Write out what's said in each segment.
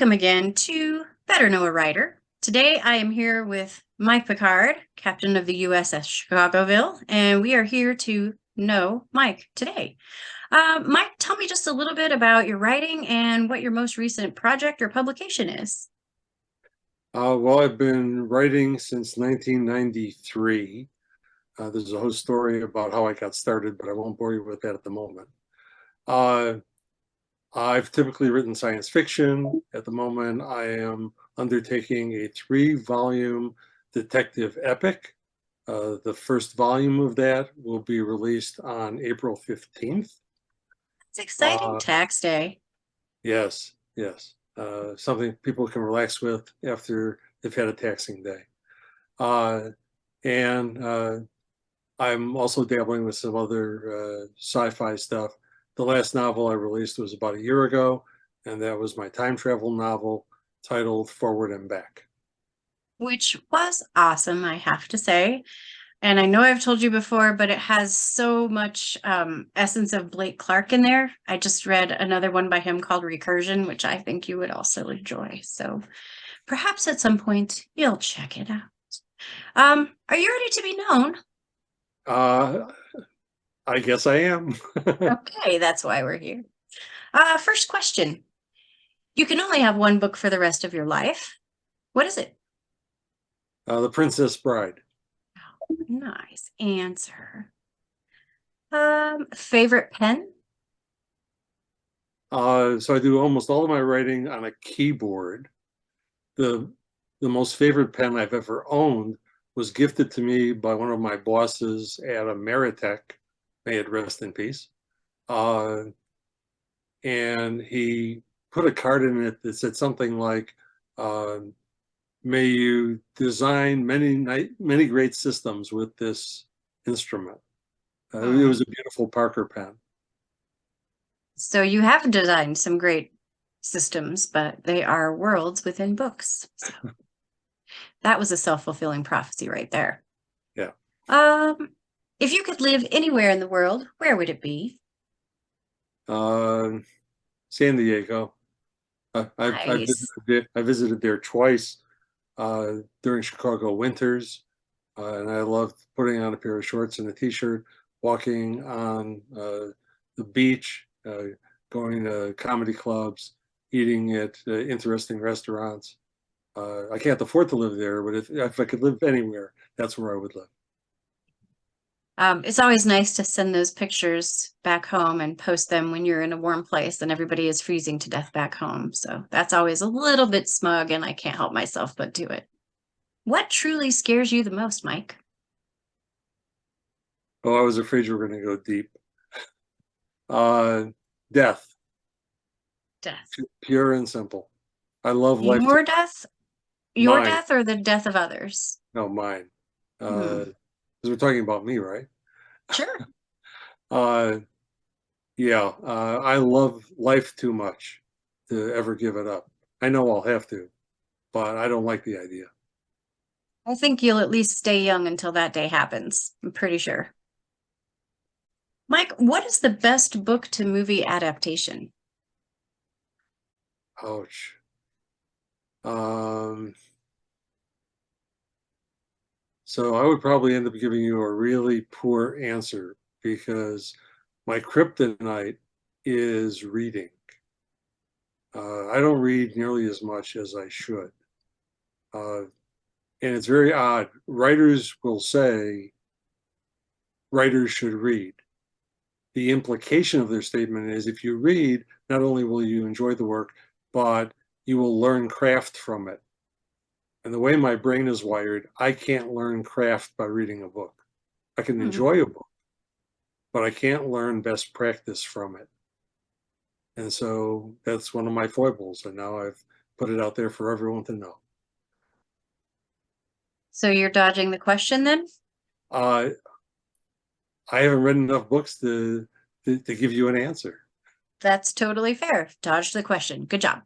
Welcome again to Better Know a Writer. Today I am here with Mike Pickard, captain of the USS Chicagoville, and we are here to know Mike today. Mike, tell me just a little bit about your writing and what your most recent project or publication is. Well, I've been writing since 1993. There's a whole story about how I got started, but I won't bore you with that at the moment. Uh, I've typically written science fiction. At the moment, I am undertaking a 3-volume detective epic. The first volume of that will be released on April 15th. It's exciting, tax day. Yes, yes. Something people can relax with after they've had a taxing day. And I'm also dabbling with some other sci-fi stuff. The last novel I released was about a year ago, and that was my time travel novel titled Forward and Back. Which was awesome, I have to say. And I know I've told you before, but it has so much essence of Blake Clark in there. I just read another one by him called Recursion, which I think you would also enjoy. So perhaps at some point you'll check it out. Are you ready to be known? I guess I am. Okay, that's why we're here. First question. You can only have one book for the rest of your life. What is it? The Princess Bride. Oh, nice answer. Favorite pen? So I do almost all of my writing on a keyboard. The most favorite pen I've ever owned was gifted to me by one of my bosses at Ameritech, may it rest in peace. And he put a card in it that said something like, may you design many great systems with this instrument. It was a beautiful Parker pen. So you have designed some great systems, but they are worlds within books. So that was a self-fulfilling prophecy right there. Yeah. If you could live anywhere in the world, where would it be? San Diego. I visited there twice during Chicago winters, and I loved putting on a pair of shorts and a t-shirt, walking on the beach, going to comedy clubs, eating at interesting restaurants. I can't afford to live there, but if I could live anywhere, that's where I would live. It's always nice to send those pictures back home and post them when you're in a warm place and everybody is freezing to death back home. So that's always a little bit smug, and I can't help myself but do it. What truly scares you the most, Mike? Oh, I was afraid you were going to go deep. Death. Death. Pure and simple. I love life. Your death? Your Mine. death or the death of others? No, mine. Because we're talking about me, right? Sure. Yeah, I love life too much to ever give it up. I know I'll have to, but I don't like the idea. I think you'll at least stay young until that day happens. I'm pretty sure. Mike, what is the best book to movie adaptation? Ouch. So I would probably end up giving you a really poor answer because my kryptonite is reading. I don't read nearly as much as I should. And it's very odd. Writers will say writers should read. The implication of their statement is if you read, not only will you enjoy the work, but you will learn craft from it. And the way my brain is wired, I can't learn craft by reading a book. I can enjoy a book, but I can't learn best practice from it. And so that's one of my foibles. And now I've put it out there for everyone to know. So you're dodging the question then? I haven't read enough books to give you an answer. That's totally fair. Dodge the question. Good job.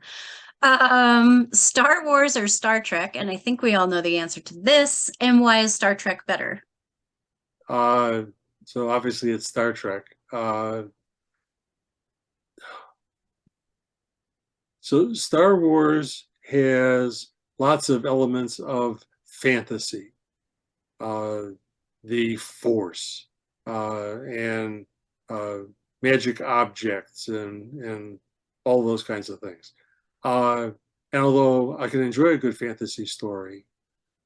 Star Wars or Star Trek? And I think we all know the answer to this. And why is Star Trek better? So obviously it's Star Trek. So Star Wars has lots of elements of fantasy, uh, the Force, and uh, magic objects, and all those kinds of things. And although I can enjoy a good fantasy story,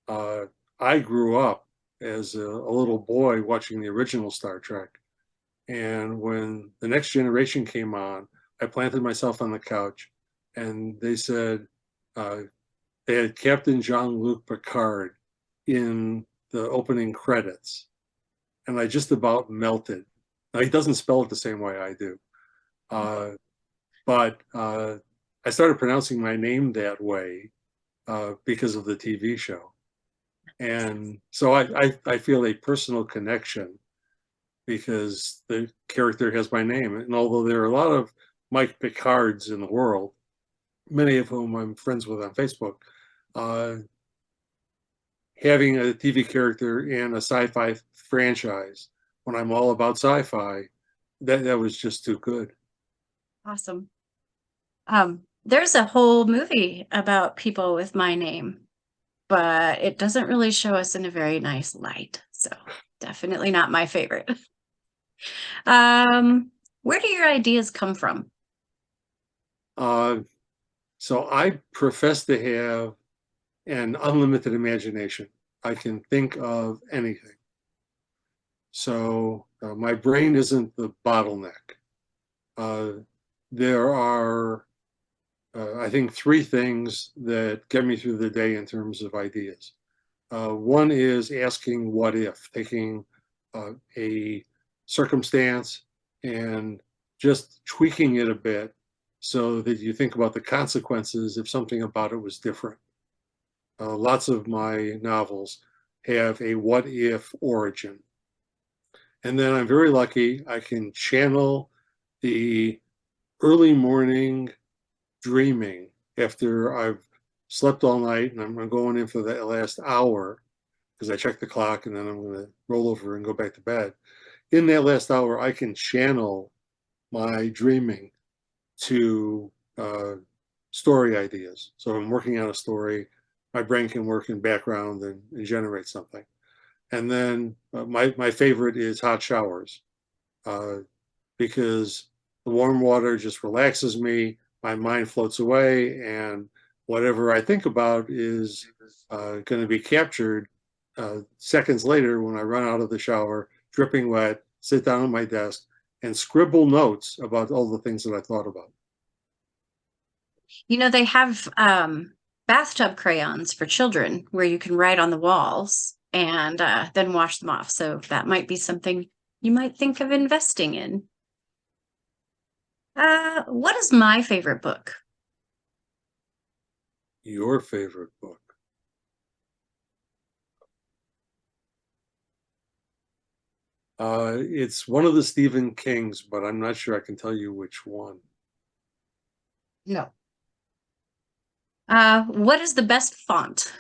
uh, I grew up as a little boy watching the original Star Trek. And when the Next Generation came on, I planted myself on the couch, and they said uh, they had Captain Jean-Luc Picard in the opening credits, and I just about melted. Now, he doesn't spell it the same way I do, uh, but I started pronouncing my name that way because of the TV show. And so I feel a personal connection because the character has my name. And although there are a lot of Mike Pickards in the world, many of whom I'm friends with on Facebook, uh, having a TV character in a sci-fi franchise when I'm all about sci-fi, that was just too good. Awesome. There's a whole movie about people with my name, but it doesn't really show us in a very nice light. So definitely not my favorite. Where do your ideas come from? Uh, so I profess to have an unlimited imagination. I can think of anything. So my brain isn't the bottleneck. Uh, there are, I think, three things that get me through the day in terms of ideas. One is asking what if, taking a circumstance and just tweaking it a bit so that you think about the consequences if something about it was different. Lots of my novels have a what if origin. And then I'm very lucky, I can channel the early morning dreaming after I've slept all night and I'm going in for the last hour because I check the clock and then I'm going to roll over and go back to bed. In that last hour, I can channel my dreaming to story ideas. So I'm working on a story, my brain can work in background and generate something. And then my favorite is hot showers uh, because the warm water just relaxes me, my mind floats away, and whatever I think about is going to be captured seconds later when I run out of the shower, dripping wet, sit down at my desk, and scribble notes about all the things that I thought about. You know, they have bathtub crayons for children where you can write on the walls and then wash them off. So that might be something you might think of investing in. What is my favorite book? Your favorite book? It's one of the Stephen Kings, but I'm not sure I can tell you which one. No. What is the best font?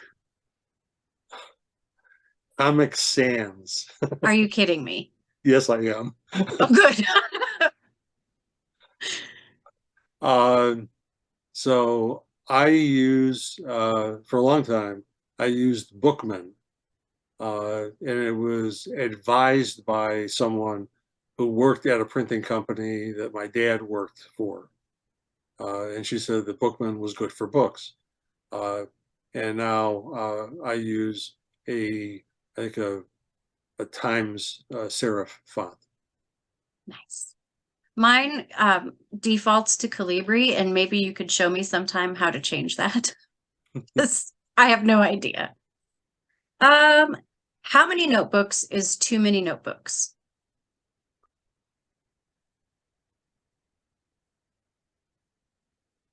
Comic Sans. Are you kidding me? Yes, I am. Oh, good. Uh, so I use, for a long time, I used Bookman. And it was advised by someone who worked at a printing company that my dad worked for. And she said that Bookman was good for books. And now I use I think a Times serif font. Nice. Mine defaults to Calibri, and maybe you could show me sometime how to change that. I have no idea. How many notebooks is too many notebooks?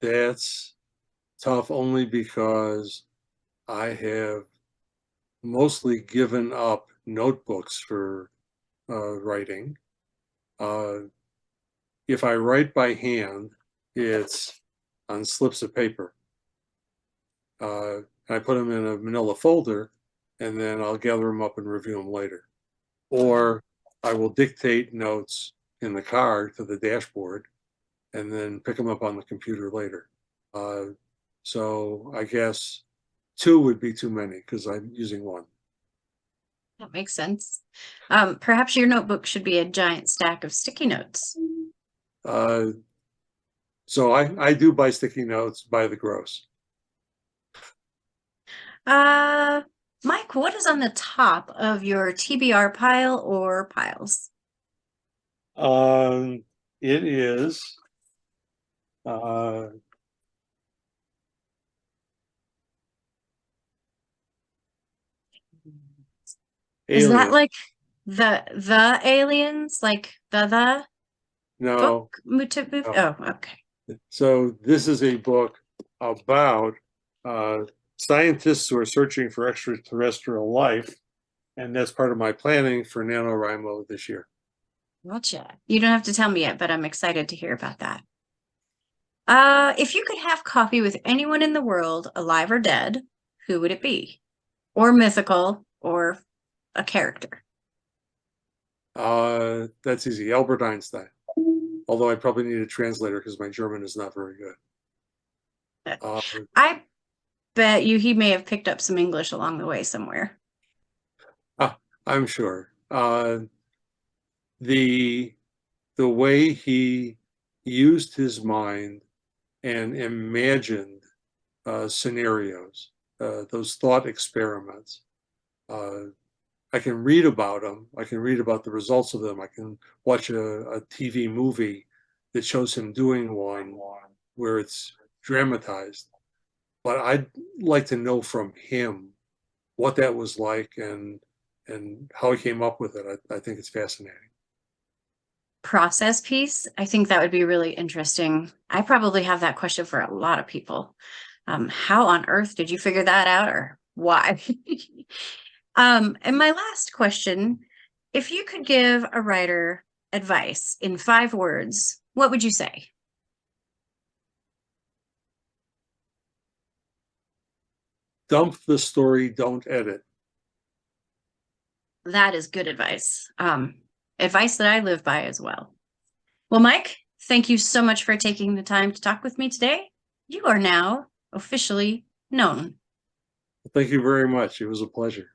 That's tough only because I have mostly given up notebooks for writing. Uh, if I write by hand, it's on slips of paper. I put them in a manila folder and then I'll gather them up and review them later. Or I will dictate notes in the car to the dashboard and then pick them up on the computer later. So I guess two would be too many because I'm using one. That makes sense. Perhaps your notebook should be a giant stack of sticky notes. Uh, so I do buy sticky notes by the gross. Uh, Mike, what is on the top of your TBR pile or piles? It is uh, Is that Alien. like the aliens, like the No, book movie? no. Oh, okay. So this is a book about uh, scientists who are searching for extraterrestrial life, and that's part of my planning for NaNoWriMo this year. Gotcha. You don't have to tell me yet, but I'm excited to hear about that. If you could have coffee with anyone in the world, alive or dead, who would it be? Or mythical, or a character? That's easy. Albert Einstein. Although I probably need a translator because my German is not very good. Uh, I bet you he may have picked up some English along the way somewhere. I'm sure. The the way he used his mind and imagined scenarios, those thought experiments. Uh, I can read about them. I can read about the results of them. I can watch a TV movie that shows him doing one where it's dramatized. But I'd like to know from him what that was like and how he came up with it. I think it's fascinating. Process piece, I think that would be really interesting. I probably have that question for a lot of people. How on earth did you figure that out, or why? And my last question, if you could give a writer advice in 5 words, what would you say? Dump the story, don't edit. That is good advice. Advice that I live by as well. Well, Mike, thank you so much for taking the time to talk with me today. You are now officially known. Thank you very much. It was a pleasure.